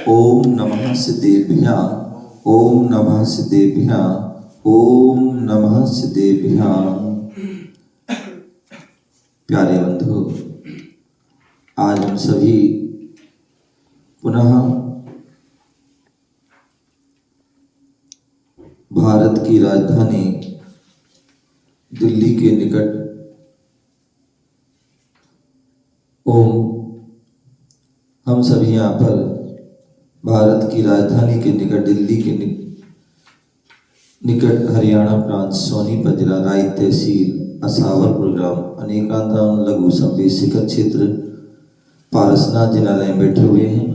ओम नमः सिद्धेभ्यः, ओम नमः सिद्धेभ्यः, ओम नमः सिद्धेभ्यः। प्यारे बंधु, आज हम सभी पुनः भारत की राजधानी दिल्ली के निकट हम सभी यहाँ पर भारत की राजधानी के निकट दिल्ली के निकट हरियाणा प्रांत सोनीपत जिला राय तहसील असावर ग्राम अनेकांतम लघु संवेद शिखर क्षेत्र पारसनाथ जिला में बैठे हुए हैं।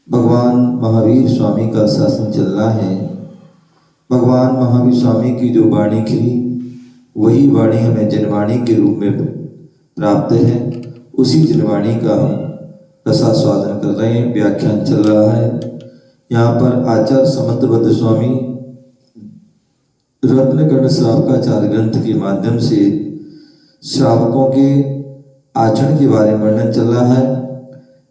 भगवान महावीर स्वामी का शासन चल रहा है। भगवान महावीर स्वामी की जो वाणी खिली वही वाणी हमें जनवाणी के रूप में प्राप्त है। उसी जनवाणी का हम रसास्वादन कर रहे हैं। व्याख्यान चल रहा है। यहाँ पर आचार्य समंतभद्र स्वामी रत्नकर्ण श्रावकाचार्य ग्रंथ के माध्यम से श्रावकों के आचरण के बारे में वर्णन चल रहा है।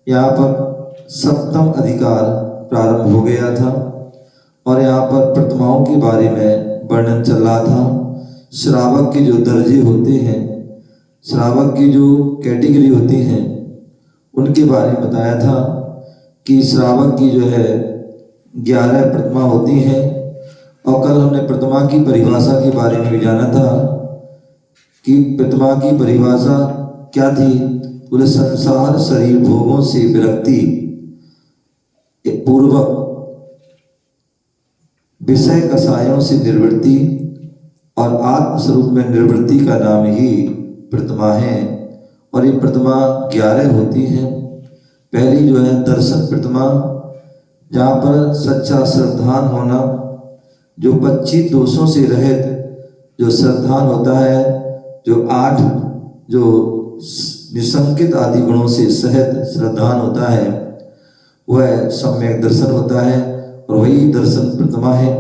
यहाँ पर सप्तम अधिकार प्रारंभ हो गया था और यहाँ पर प्रतिमाओं के बारे में वर्णन चल रहा था। श्रावक के जो दर्जे होते हैं, श्रावक की जो कैटेगरी होती हैं, उनके बारे में बताया था कि श्रावक की जो है 11 प्रतिमा होती हैं। और कल हमने प्रतिमा की परिभाषा के बारे में भी जाना था कि प्रतिमा की परिभाषा क्या थी। बोले संसार शरीर भोगों से विरक्ति पूर्वक विषय कसायों से निर्वृत्ति और आत्मस्वरूप में निर्वृत्ति का नाम ही प्रतिमा है। और ये प्रतिमा 11 होती हैं। पहली जो है दर्शन प्रतिमा, जहाँ पर सच्चा श्रद्धान होना, जो 25 दोषों से रहित जो श्रद्धान होता है, जो 8 जो निसंकित आदि गुणों से सहित श्रद्धान होता है, वह सम्यक दर्शन होता है और वही दर्शन प्रतिमा है।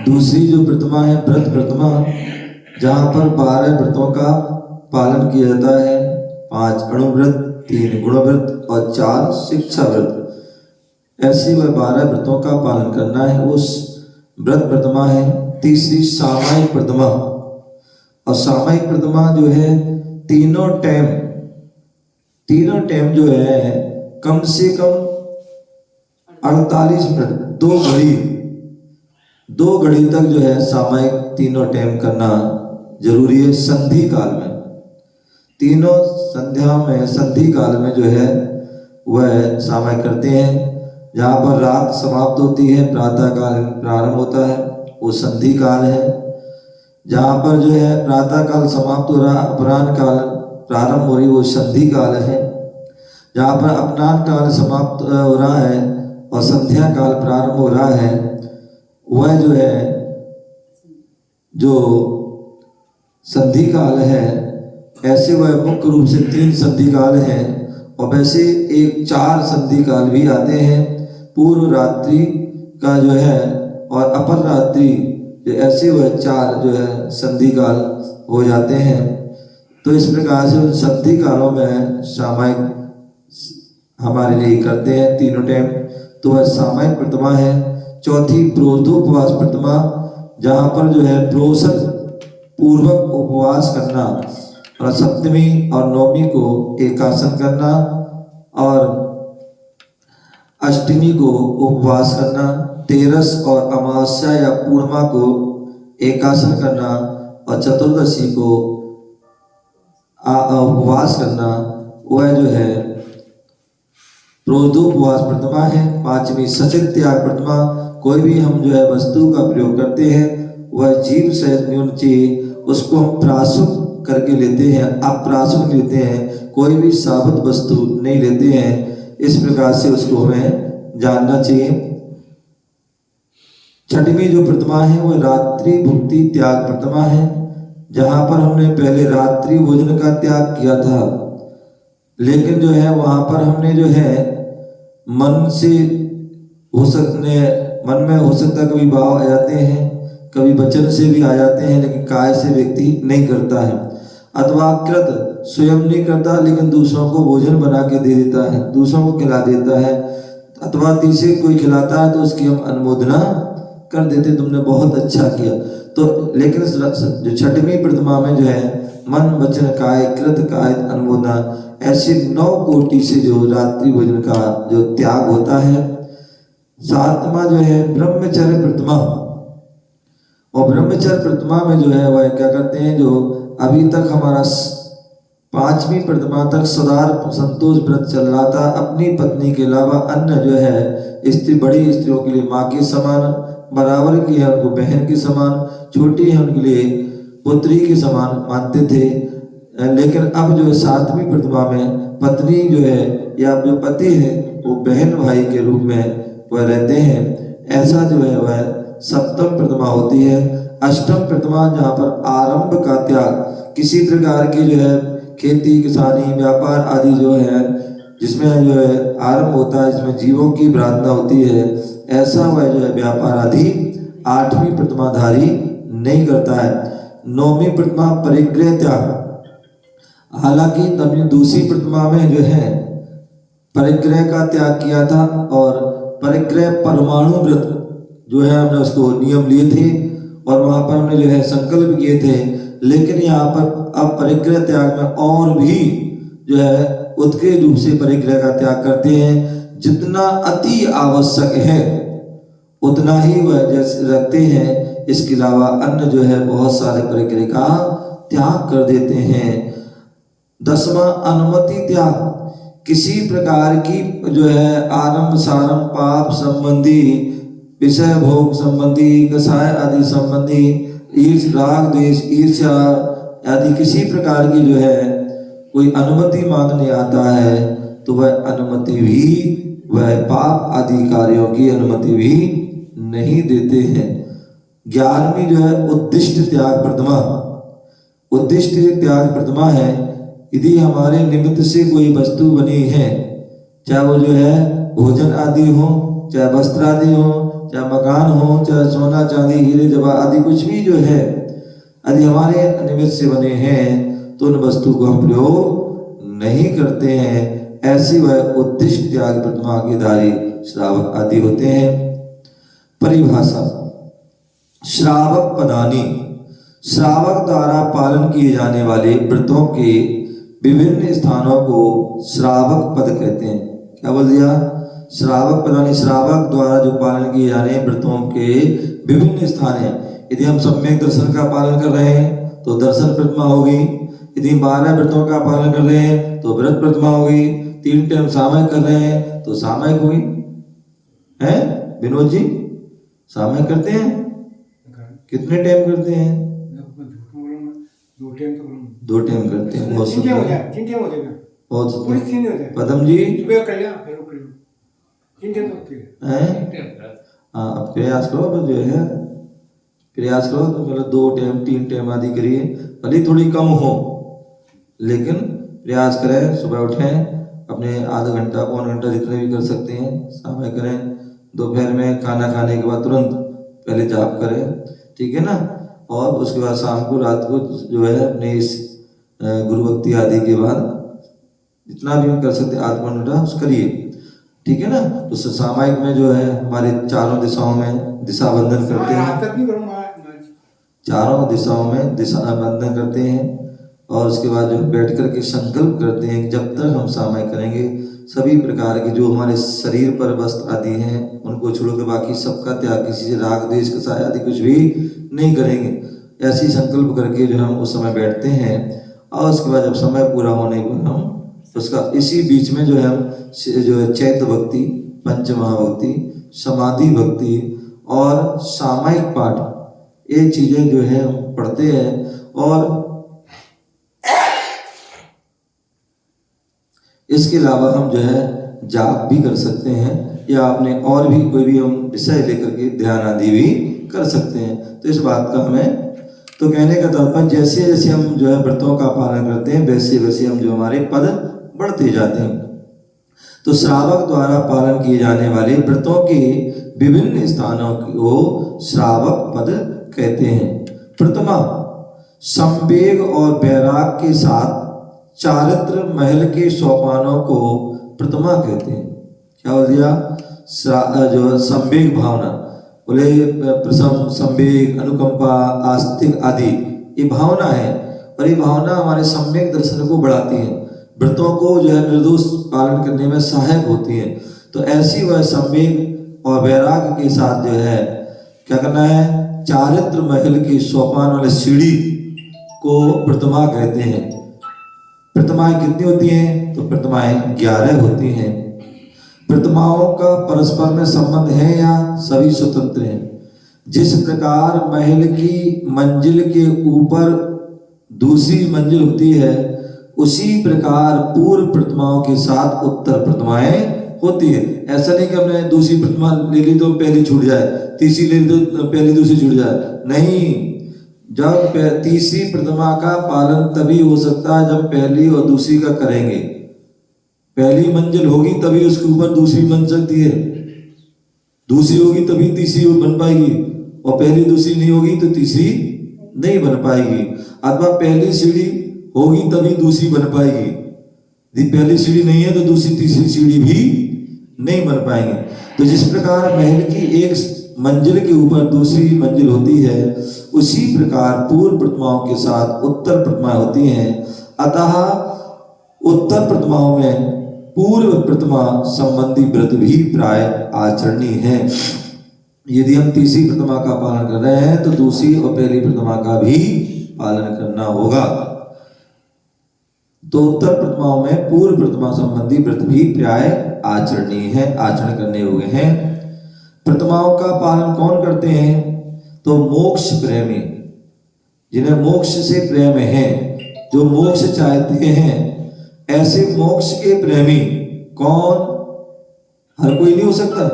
दूसरी जो प्रतिमा है व्रत प्रतिमा, जहाँ पर 12 व्रतों का पालन किया जाता है। 5 अणुव्रत, 3 गुणव्रत और 4 शिक्षा व्रत। ऐसे वह 12 व्रतों का पालन करना है, उस व्रत प्रतिमा है। तीसरी सामायिक प्रतिमा, और सामायिक प्रतिमा जो है तीनों टाइम जो है कम से कम 48 मिनट 2 घड़ी तक जो है सामायिक तीनों टाइम करना जरूरी है। संधि काल में, तीनों संध्या में संधि काल में जो है वह सामायिक करते हैं। जहाँ पर रात समाप्त होती है, प्रातः काल प्रारंभ होता है, वो संधि काल है। जहाँ पर जो है प्रातः काल समाप्त हो रहा, अपराह्न काल प्रारंभ हो रही, वो संधि काल है। जहाँ पर अपराह्न काल समाप्त हो रहा है और संध्या काल प्रारंभ हो रहा है, वह जो है जो संधि काल है। ऐसे वह मुख्य रूप से 3 संधि काल हैं और वैसे 4 संधि काल भी आते हैं। पूर्व रात्रि का जो है और अपर रात्रि, ऐसे वह 4 जो है संधि काल हो जाते हैं। तो इस प्रकार से उन संधि कालों में सामायिक हमारे लिए करते हैं तीनों टाइम, तो वह सामायिक प्रतिमा है। चौथी प्रोधोपवास प्रतिमा, जहाँ पर जो है प्रोषण पूर्वक उपवास करना और सप्तमी और नवमी को एकासन करना और अष्टमी को उपवास करना, 13 और अमावस्या या पूर्णिमा को एकासन करना और चतुर्दशी को उपवास करना, वह जो है प्रोधोपवास प्रतिमा है। 5वीं सचित त्याग प्रतिमा, कोई भी हम जो है वस्तु का प्रयोग करते हैं वह जीव सहित नहीं होनी चाहिए, उसको हम प्राशुक करके लेते हैं, अप्राशुक लेते हैं, कोई भी साबुत वस्तु नहीं लेते हैं। इस प्रकार से उसको हमें जानना चाहिए। 6वीं जो प्रतिमा है वह रात्रि भुक्ति त्याग प्रतिमा है, जहाँ पर हमने पहले रात्रि भोजन का त्याग किया था, लेकिन जो है वहाँ पर हमने जो है मन में हो सकता कभी भाव आ जाते हैं, कभी वचन से भी आ जाते हैं, लेकिन काय से व्यक्ति नहीं करता है। अथवा कृत स्वयं नहीं करता लेकिन दूसरों को भोजन बना के दे देता है, दूसरों को खिला देता है, अथवा तीसरे कोई खिलाता है तो उसकी हम अनुमोदना कर देते, तुमने बहुत अच्छा किया। तो लेकिन जो छठवीं प्रतिमा में जो है मन वचन काय कृत काय अनुमोदना, ऐसे 9 कोटि से जो रात्रि भोजन का जो त्याग होता है। 7वां जो है ब्रह्मचर्य प्रतिमा, और ब्रह्मचर्य प्रतिमा में जो है वह क्या करते हैं, जो अभी तक हमारा 5वीं प्रतिमा तक सदार संतोष व्रत चल रहा था, अपनी पत्नी के अलावा अन्य जो है स्त्री, बड़ी स्त्रियों के लिए माँ के समान, बराबर की है उनको बहन के समान, छोटी है उनके लिए पुत्री के समान मानते थे। लेकिन अब जो 7वीं प्रतिमा में पत्नी जो है या जो पति है वो बहन भाई के रूप में वह रहते हैं। ऐसा जो है वह 7वीं प्रतिमा होती है। 8वीं प्रतिमा जहाँ पर आरंभ का त्याग, किसी प्रकार की जो है खेती किसानी व्यापार आदि जो है जिसमें जो है आरंभ होता है, जिसमें जीवों की प्रार्थना होती है, ऐसा वह जो है व्यापार आदि 8वीं प्रतिमाधारी नहीं करता है। 9वीं प्रतिमा परिग्रह त्याग, हालांकि तभी दूसरी प्रतिमा में जो है परिग्रह का त्याग किया था, और परिग्रह परमाणु व्रत जो है हमने उसको नियम लिए थे और वहां पर हमने जो है संकल्प किए थे। लेकिन यहाँ पर अब परिग्रह त्याग में और भी जो है उत्कृष्ट रूप से परिग्रह का त्याग करते हैं। जितना अति आवश्यक है उतना ही वह जैसे रखते हैं, इसके अलावा अन्य जो है बहुत सारे परिग्रह का त्याग कर देते हैं। 10वां अनुमति त्याग, किसी प्रकार की जो है आरंभ सारंभ पाप संबंधी, विषय भोग संबंधी, कसाय आदि संबंधी, राग द्वेष ईर्ष्या आदि किसी प्रकार की जो है कोई अनुमति मांगने आता है तो वह अनुमति भी, वह पाप आदि कार्यों की अनुमति भी नहीं देते हैं। 11वीं जो है उद्दिष्ट त्याग प्रतिमा, उद्दिष्ट त्याग प्रतिमा है, यदि हमारे निमित्त से कोई वस्तु बनी है, चाहे वो जो है भोजन आदि हो, चाहे वस्त्र आदि हो, चाहे मकान हो, चाहे सोना चांदी हीरे जवाहर आदि कुछ भी जो है यदि हमारे निमित्त से बने हैं तो उन वस्तु को हम प्रयोग नहीं करते हैं। ऐसी वह उद्दिष्ट त्याग प्रतिमा के धारी श्रावक आदि होते हैं। परिभाषा, श्रावक पदानी, श्रावक द्वारा पालन किए जाने वाले व्रतों के विभिन्न स्थानों को श्रावक पद कहते हैं। क्या बोल दिया? श्रावक पदानी, श्रावक द्वारा जो पालन किए जाने व्रतों के विभिन्न स्थान हैं। यदि हम सम्यक दर्शन का पालन कर रहे हैं तो दर्शन प्रतिमा होगी, यदि 12 व्रतों का पालन कर रहे हैं तो व्रत प्रतिमा होगी, 3 टाइम सामयिक कर रहे हैं तो सामयिक होगी। हैं विनोद जी, सामयिक करते हैं? कितने टाइम करते हैं? 2 टाइम करते हैं। बहुत पदम जी हाँ, अब प्रयास करो जो है, प्रयास करो तो मतलब 2 टाइम 3 टाइम आदि करिए, भले थोड़ी कम हो लेकिन प्रयास करें। सुबह उठें, अपने आधा घंटा पौन घंटा जितने भी कर सकते हैं समय करें। दोपहर में खाना खाने के बाद तुरंत पहले जाप करें, ठीक है ना, और उसके बाद शाम को रात को जो है अपने इस गुरु भक्ति आदि के बाद जितना भी हम कर सकते आधा पौन घंटा उस करिए, ठीक है ना। तो सामायिक में जो है हमारे चारों दिशाओं में दिशा बंधन करते हैं, चारों दिशाओं में दिशा बंधन करते हैं, और उसके बाद जो बैठ कर के संकल्प करते हैं कि जब तक हम सामायिक करेंगे सभी प्रकार के जो हमारे शरीर पर वस्त्र आदि हैं उनको छोड़ के बाकी सबका त्याग, किसी से राग द्वेष कसाय आदि कुछ भी नहीं करेंगे। ऐसी संकल्प करके जो हम उस समय बैठते हैं, और उसके बाद जब समय पूरा होने पर हम उसका इसी बीच में जो है हम जो है चैत्य भक्ति, पंचमहाभक्ति, समाधि भक्ति और सामायिक पाठ, ये चीजें जो है हम पढ़ते हैं। और इसके अलावा हम जो है जाप भी कर सकते हैं, या आपने और भी कोई भी हम विषय लेकर के ध्यान आदि भी कर सकते हैं। तो इस बात का हमें तो कहने का तात्पर्य जैसे जैसे हम जो है व्रतों का पालन करते हैं वैसे वैसे हम जो हमारे पद बढ़ते जाते हैं। तो श्रावक द्वारा पालन किए जाने वाले व्रतों के विभिन्न स्थानों को श्रावक पद कहते हैं। प्रथमा, संवेग और वैराग के साथ चारित्र महल के सोपानों को प्रतिमा कहते हैं। क्या बोल दिया? जो संवेग भावना, बोले प्रसम, संवेग, अनुकंपा, आस्तिक आदि ये भावना है, और ये भावना हमारे सम्यक दर्शन को बढ़ाती है, व्रतों को जो है निर्दोष पालन करने में सहायक होती है। तो ऐसी वह संवेग और वैराग्य के साथ जो है क्या करना है? चारित्र महल की सोपान वाले सीढ़ी को प्रतिमा कहते हैं। प्रतिमाएं कितनी होती हैं? तो प्रतिमाएं 11 होती हैं। प्रतिमाओं का परस्पर में संबंध है या सभी स्वतंत्र हैं? जिस प्रकार महल की मंजिल के ऊपर दूसरी मंजिल होती है, उसी प्रकार पूर्व प्रतिमाओं के साथ उत्तर प्रतिमाएं होती है। ऐसा नहीं कि हमने दूसरी प्रतिमा ले ली तो पहली छूट जाए, तीसरी ले ली तो पहली दूसरी छूट जाए, नहीं। जब तीसरी प्रतिमा का पालन तभी हो सकता है जब पहली और दूसरी का करेंगे। पहली मंजिल होगी तभी उसके ऊपर दूसरी बन सकती है, दूसरी होगी तभी तीसरी बन पाएगी, और पहली दूसरी नहीं होगी तो तीसरी नहीं बन पाएगी। अथवा पहली सीढ़ी होगी तभी दूसरी बन पाएगी, यदि पहली सीढ़ी नहीं है तो दूसरी तीसरी सीढ़ी भी नहीं बन पाएंगे। तो जिस प्रकार महल की एक मंजिल के ऊपर दूसरी मंजिल होती है, उसी प्रकार पूर्व प्रतिमाओं के साथ उत्तर प्रतिमाएं होती हैं। अतः उत्तर प्रतिमाओं में पूर्व प्रतिमा संबंधी व्रत भी प्राय आचरणीय है। यदि हम तीसरी प्रतिमा का पालन कर रहे हैं तो दूसरी और पहली प्रतिमा का भी पालन करना होगा। तो उत्तर प्रतिमाओं में पूर्व प्रतिमा संबंधी व्रत भी प्राय आचरणीय है, आचरण करने योग्य हैं। प्रतिमाओं का पालन कौन करते हैं? तो मोक्ष प्रेमी, जिन्हें मोक्ष से प्रेम है, जो मोक्ष चाहते हैं। ऐसे मोक्ष के प्रेमी कौन? हर कोई नहीं हो सकता,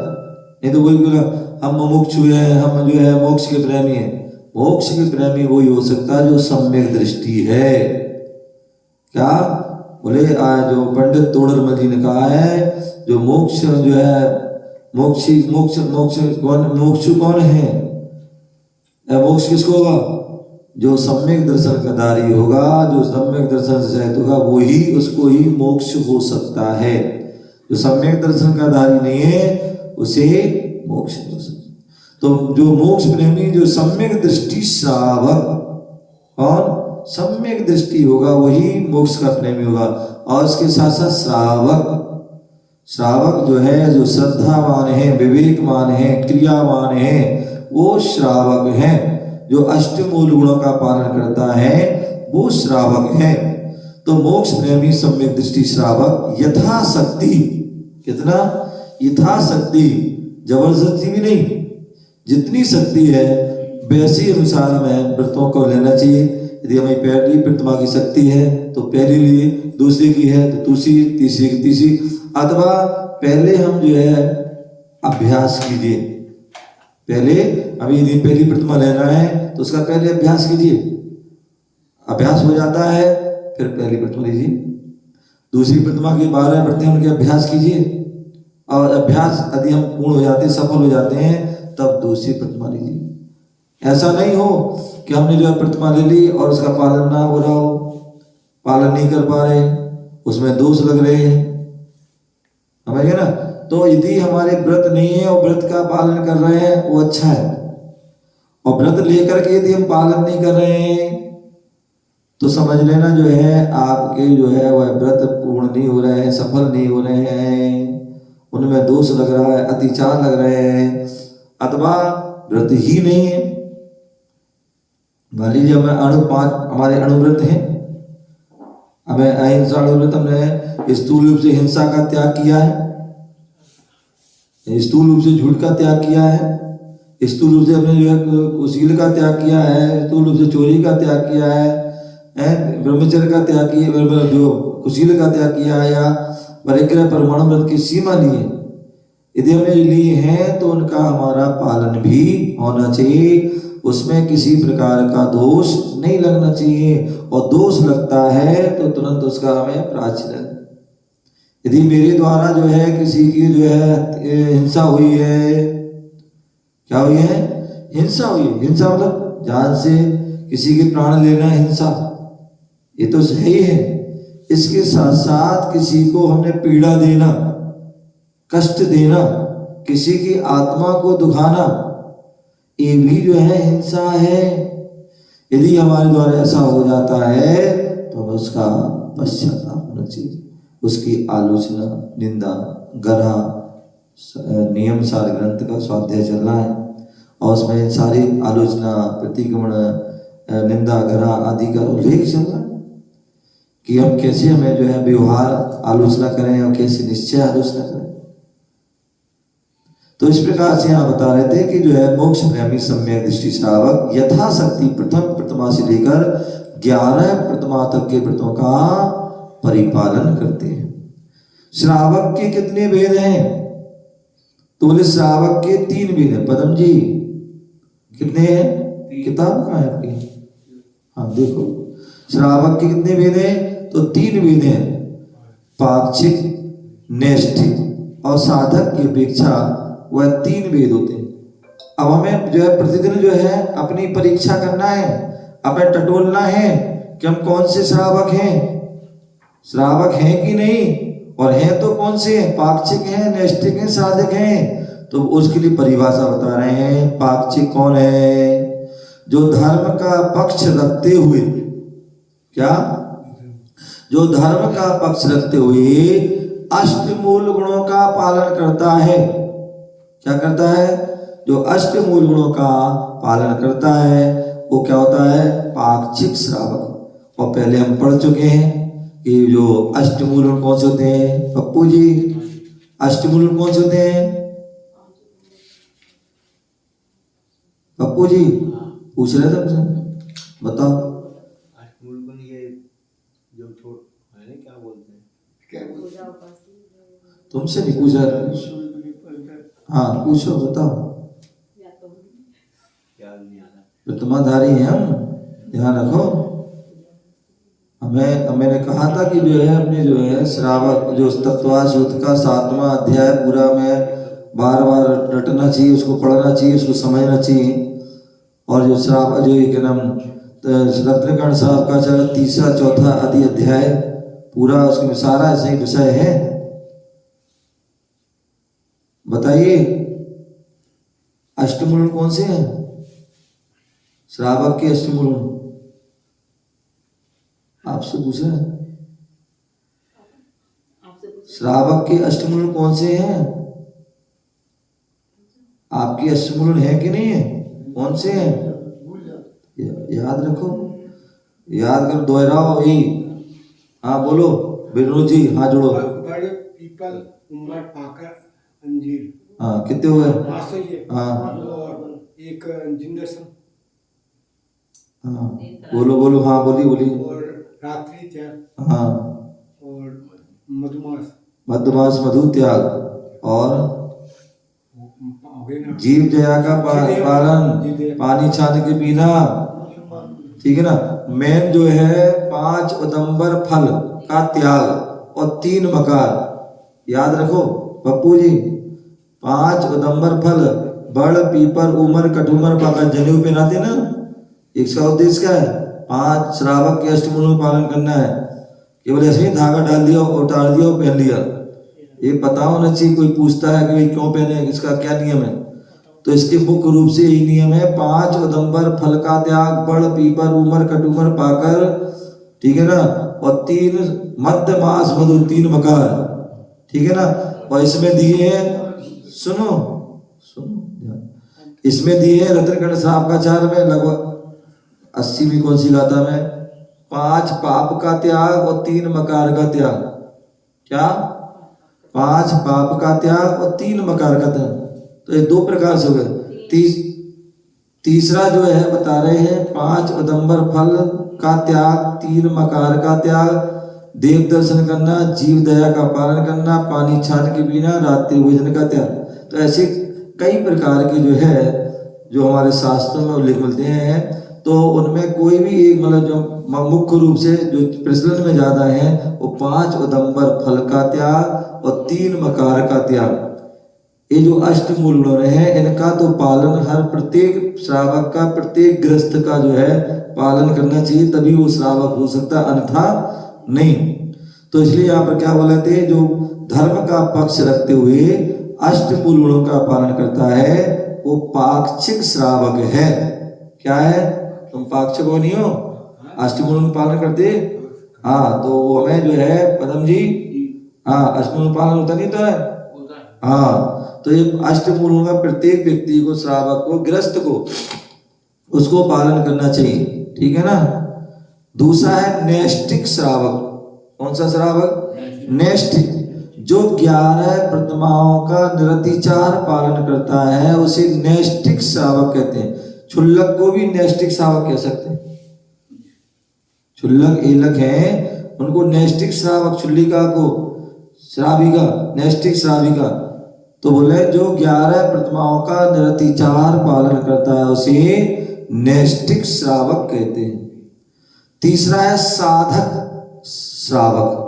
नहीं तो कोई बोला हम मुमुक्षु हैं, हम जो है मोक्ष के प्रेमी हैं। मोक्ष के प्रेमी वही हो सकता है जो सम्यक दृष्टि है। क्या बोले? जो पंडित तोडरमल जी ने कहा है, जो मोक्ष जो है मोक्षी मोक्ष मोक्ष कौन? मोक्षु कौन है? मोक्ष किसको होगा? जो सम्यक दर्शन का धारी होगा, जो सम्यक दर्शन से सहित होगा, वो ही उसको ही मोक्ष हो सकता है। जो सम्यक दर्शन का धारी नहीं है उसे मोक्ष हो सकता। तो जो मोक्ष प्रेमी, जो सम्यक दृष्टि श्रावक, और सम्यक दृष्टि होगा वही मोक्ष का प्रेमी होगा। और उसके साथ साथ श्रावक, श्रावक जो है, जो श्रद्धावान है, विवेकमान है, क्रियावान है, वो श्रावक है। जो अष्टमूल गुणों का पालन करता है वो श्रावक है। तो मोक्ष प्रेमी सम्यक दृष्टि श्रावक यथाशक्ति, कितना? यथाशक्ति, जबरदस्ती भी नहीं, जितनी शक्ति है वैसी अनुसार हमें व्रतों को लेना चाहिए। यदि हमें पहली प्रतिमा की शक्ति है तो पहली लिए, दूसरी की है तो दूसरी, तीसरी की तीसरी, अथवा पहले हम जो है अभ्यास कीजिए। पहले अभी यदि पहली प्रतिमा लेना है तो उसका पहले अभ्यास कीजिए, अभ्यास हो जाता है फिर पहली प्रतिमा लीजिए। दूसरी प्रतिमा के 12 व्रत उनके अभ्यास कीजिए, और अभ्यास यदि हम पूर्ण हो जाते हैं, सफल हो जाते हैं, तब दूसरी प्रतिमा लीजिए। ऐसा नहीं हो कि हमने जो है प्रतिमा ले ली और उसका पालन ना हो रहा हो, पालन नहीं कर पा रहे, उसमें दोष लग रहे हैं, समझ गए ना? तो यदि हमारे व्रत नहीं है और व्रत का पालन कर रहे हैं वो अच्छा है, और व्रत लेकर के यदि हम पालन नहीं कर रहे हैं तो समझ लेना जो है आपके जो है वह व्रत पूर्ण नहीं हो रहे हैं, सफल नहीं हो रहे हैं, उनमें दोष लग रहा है, अतिचार लग रहे हैं, अथवा व्रत ही नहीं है। मान लीजिए हमें 5 हमारे अणुव्रत हैं, हमें अहिंसा अणुव्रत, हमने स्थूल रूप से हिंसा का त्याग किया है, स्थूल रूप से झूठ का त्याग किया है, स्थूल रूप से हमने जो है कुशील का त्याग किया है, स्थूल रूप से चोरी का त्याग किया है, ब्रह्मचर्य का त्याग किया, जो कुशील का त्याग किया है, या परिग्रह परमाणु व्रत की सीमा ली है। यदि हमने ली है तो उनका हमारा पालन भी होना चाहिए, उसमें किसी प्रकार का दोष नहीं लगना चाहिए, और दोष लगता है तो तुरंत उसका हमें प्रायश्चित। यदि मेरे द्वारा जो है किसी की जो है हिंसा हुई है, क्या हुई है? हिंसा हुई है। हिंसा मतलब जान से किसी के प्राण लेना हिंसा, ये तो सही है। इसके साथ साथ किसी को हमने पीड़ा देना, कष्ट देना, किसी की आत्मा को दुखाना, ये भी जो है हिंसा है। यदि हमारे द्वारा ऐसा हो जाता है तो हमें उसका पश्चाताप होना चाहिए, उसकी आलोचना, निंदा, गढ़ा, नियम सार ग्रंथ का स्वाध्याय चल रहा है और उसमें सारी आलोचना, प्रतिक्रमण, निंदा, गढ़ा आदि का उल्लेख चल रहा है कि हम कैसे हमें जो है व्यवहार आलोचना करें और कैसे निश्चय आलोचना करें। तो इस प्रकार से यहाँ बता रहे थे कि जो है मोक्ष प्रेमी सम्यक दृष्टि श्रावक यथाशक्ति प्रथम प्रतिमा से लेकर 11 प्रतिमा तक के व्रतों का परिपालन करते हैं। श्रावक के कितने भेद हैं? तो बोले श्रावक के 3 भेद हैं। पदम जी कितने हैं? किताब कहाँ है आपकी? हाँ देखो, श्रावक के कितने भेद हैं? तो 3 भेद हैं, पाक्षिक, नैष्ठिक और साधक की अपेक्षा वह 3 भेद होते हैं। अब हमें जो है प्रतिदिन जो है अपनी परीक्षा करना है, हमें टटोलना है कि हम कौन से श्रावक हैं, श्रावक हैं कि नहीं, और हैं तो कौन से हैं, पाक्षिक हैं, नैष्ठिक हैं, साधक हैं। तो उसके लिए परिभाषा बता रहे हैं। पाक्षिक कौन है? जो धर्म का पक्ष रखते हुए, क्या? जो धर्म का पक्ष रखते हुए अष्टमूल गुणों का पालन करता है। क्या करता है? जो अष्टमूल गुणों का पालन करता है वो क्या होता है? पाक्षिक श्रावक। और पहले हम पढ़ चुके हैं कि जो अष्टमूल गुण कौन से होते हैं? पप्पू जी, अष्टमूल गुण कौन से होते हैं? पप्पू जी पूछ रहे थे आपसे, बताओ। अष्टमूल गुण ये जो छोड़ है ना, क्या बोलते हैं? तुमसे नहीं पूछा, हाँ पूछो, बताओ। प्रतिमाधारी हैं हम, ध्यान रखो। मैंने कहा था कि जो है अपने जो है श्रावक जो तत्वासूत्र का 7वां अध्याय पूरा में बार बार रटना चाहिए, उसको पढ़ना चाहिए, उसको समझना चाहिए। और जो श्रावक जो क्या नाम रत्नकर्ण साहब का चला 3रा 4था आदि अध्याय पूरा उसमें सारा ऐसे ही विषय है। बताइए अष्टमूल कौन से हैं? श्रावक के अष्टमूल आपसे पूछा है। श्रावक के अष्टमूल कौन से हैं? आपके अष्टमूल है कि नहीं है? कौन से हैं? याद रखो, याद कर, दोहराओ यही। हाँ बोलो विनोद जी, हाँ जोड़ो। बड़े पीपल, उम्र, पाकर, अंजीर। हाँ कितने हुए? हाँ और एक जिंदरसन। हाँ बोलो बोलो, हाँ बोली बोली। और रात्रि त्याग। हाँ और मधुमास। मधुमास मधु त्याग। और जीव दया का पालन, पानी छान के पीना, ठीक है ना। मेन जो है 5 उदंबर फल का त्याग और 3 मकार। याद रखो पप्पू जी, 5 उदंबर फल, बड़, पीपर, उमर, कटुमर, पाकर, जनेऊ पहनाते ना, इसका उद्देश्य क्या है? 5 श्रावक के अष्टमूल में पालन करना है। केवल ऐसे ही धागा डाल दिया, उतार दिया और पहन लिया, ये पता होना चाहिए। कोई पूछता है कि भाई क्यों पहने, इसका क्या नियम है? तो इसके मुख्य रूप से यही नियम है, 5 उदंबर फल का त्याग, बड़, पीपर, उमर, कटुमर, पाकर, ठीक है ना, और 3 मध्य मास मधु, 3 मकार, ठीक है ना। और इसमें दिए हैं, सुनो सुनो, इसमें दिए हैं रत्नकर्ण साहब का 4 में लगभग 80वीं कौन सी गाथा में 5 पाप का त्याग और 3 मकार का त्याग। क्या? 5 पाप का त्याग और 3 मकार का त्याग। तो ये 2 प्रकार से हो गए। तीसरा जो है बता रहे हैं 5 उदंबर फल का त्याग, 3 मकार का त्याग, देव दर्शन करना, जीव दया का पालन करना, पानी छान के पीना, रात्रि भोजन का त्याग। तो ऐसे कई प्रकार के जो है जो हमारे शास्त्रों में उल्लेख मिलते हैं। तो उनमें कोई भी एक मतलब जो मुख्य रूप से जो प्रचलन में ज्यादा है वो 5 उदंबर फल का त्याग और 3 मकार का त्याग। ये जो अष्टमूल गुण है इनका तो पालन हर प्रत्येक श्रावक का, प्रत्येक गृहस्थ का जो है पालन करना चाहिए, तभी वो श्रावक हो सकता, अन्यथा नहीं। तो इसलिए यहाँ पर क्या बोले थे, जो धर्म का पक्ष रखते हुए अष्टमूल गुणों का पालन करता है वो पाक्षिक श्रावक है। क्या है, तुम पाक्षिक हो नहीं हो, अष्टमूल का पालन करते, हाँ, तो वो हमें जो है पदम जी, हाँ, अष्टमूल पालन होता नहीं तो है, हाँ, तो ये अष्टमूलों का प्रत्येक व्यक्ति को, श्रावक को, गृहस्थ को, उसको पालन करना चाहिए, ठीक है ना। दूसरा है नैष्ठिक श्रावक। कौन सा श्रावक, नैष्ठिक, जो 11 प्रतिमाओं का निरतिचार पालन करता है उसे नैष्ठिक श्रावक कहते हैं। क्षुल्लक को भी नैष्ठिक श्रावक कह सकते हैं। क्षुल्लक एलक हैं उनको नैष्ठिक श्रावक, क्षुल्लिका को श्राविका, नैष्ठिक श्राविका। तो बोले जो 11 प्रतिमाओं का निरतिचार पालन करता है उसे नैष्ठिक श्रावक कहते हैं। तीसरा है साधक श्रावक।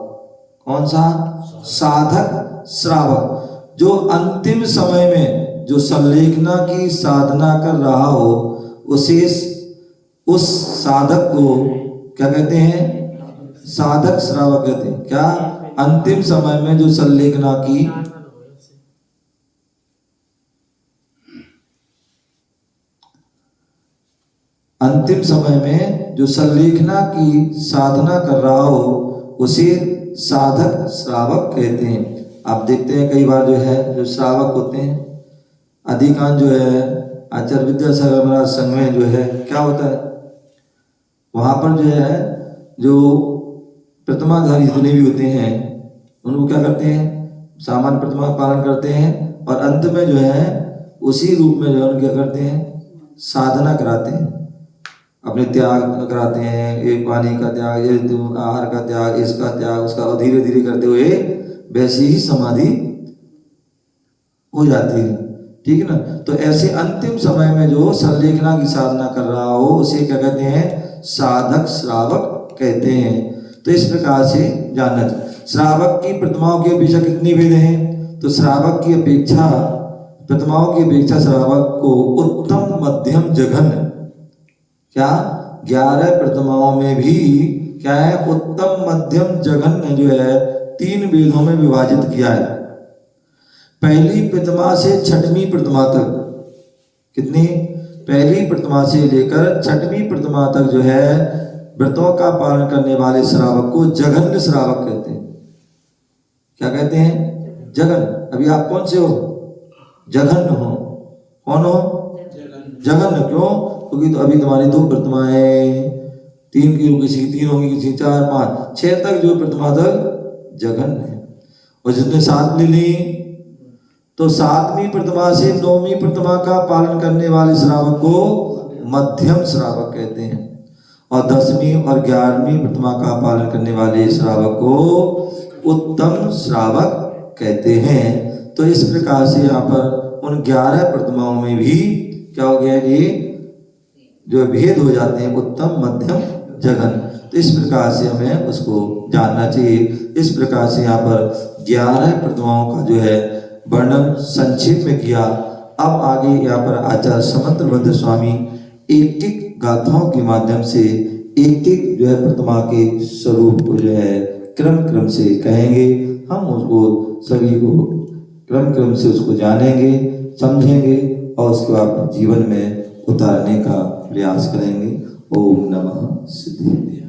कौन सा, साधक श्रावक, जो अंतिम समय में जो संलेखना की साधना कर रहा हो उसे, उस साधक को क्या कहते हैं, साधक श्रावक कहते हैं। क्या, अंतिम समय में जो संलेखना की, अंतिम समय में जो संलेखना की साधना कर रहा हो उसे साधक श्रावक कहते हैं। आप देखते हैं कई बार जो है जो श्रावक होते हैं, अधिकांश जो है आचार्य विद्यासागर महाराज संघ में जो है क्या होता है, वहाँ पर जो है जो प्रतिमाधारी जितने भी होते हैं उनको क्या करते हैं, सामान्य प्रतिमा पालन करते हैं और अंत में जो है उसी रूप में जो है क्या करते हैं, साधना कराते हैं, अपने त्याग कराते हैं, एक पानी का त्याग, आहार का त्याग, इसका त्याग, उसका, और धीरे धीरे करते हुए वैसी ही समाधि हो जाती है, ठीक है ना। तो ऐसे अंतिम समय में जो संलेखना की साधना कर रहा हो उसे क्या कहते हैं, साधक श्रावक कहते हैं। तो इस प्रकार से जानना चाहिए। श्रावक की प्रतिमाओं की अपेक्षा कितनी भेद हैं, तो श्रावक की अपेक्षा, प्रतिमाओं की अपेक्षा श्रावक को उत्तम, मध्यम, जघन्य, क्या 11 प्रतिमाओं में भी क्या है, उत्तम, मध्यम, जघन्य जो है 3 वेदों में विभाजित किया है। पहली प्रतिमा से 6वीं प्रतिमा तक, कितनी, पहली प्रतिमा से लेकर 6वीं प्रतिमा तक जो है व्रतों का पालन करने वाले श्रावक को जघन्य श्रावक कहते हैं। क्या कहते हैं, जघन्य। अभी आप कौन से हो, जघन्य हो। कौन हो, जघन्य। क्यों, क्योंकि तो अभी तुम्हारी 2 प्रतिमाएं, 3 की किसी 3 होंगी, किसी 4, 5, 6 तक जो प्रतिमा तक जघन्य है। और जिसने 7 ले ली तो 7वीं प्रतिमा से 9वीं प्रतिमा का पालन करने वाले श्रावक को मध्यम श्रावक कहते हैं और 10वीं और 11वीं प्रतिमा का पालन करने वाले श्रावक को उत्तम श्रावक कहते हैं। तो इस प्रकार से यहाँ पर उन 11 प्रतिमाओं में भी क्या हो गया, ये जो भेद हो जाते हैं, उत्तम, मध्यम, जघन्य। तो इस प्रकार से हमें उसको जानना चाहिए। इस प्रकार से यहाँ पर 11 प्रतिमाओं का जो है वर्णन संक्षेप में किया। अब आगे यहाँ पर आचार्य समंतभद्र स्वामी एक एक गाथाओं के माध्यम से एक एक जो है प्रतिमा के स्वरूप को जो है क्रम क्रम से कहेंगे। हम उसको सभी को क्रम क्रम से उसको जानेंगे, समझेंगे और उसको अपने जीवन में उतारने का प्रयास करेंगे। ओम नमः सिद्धिभ्य।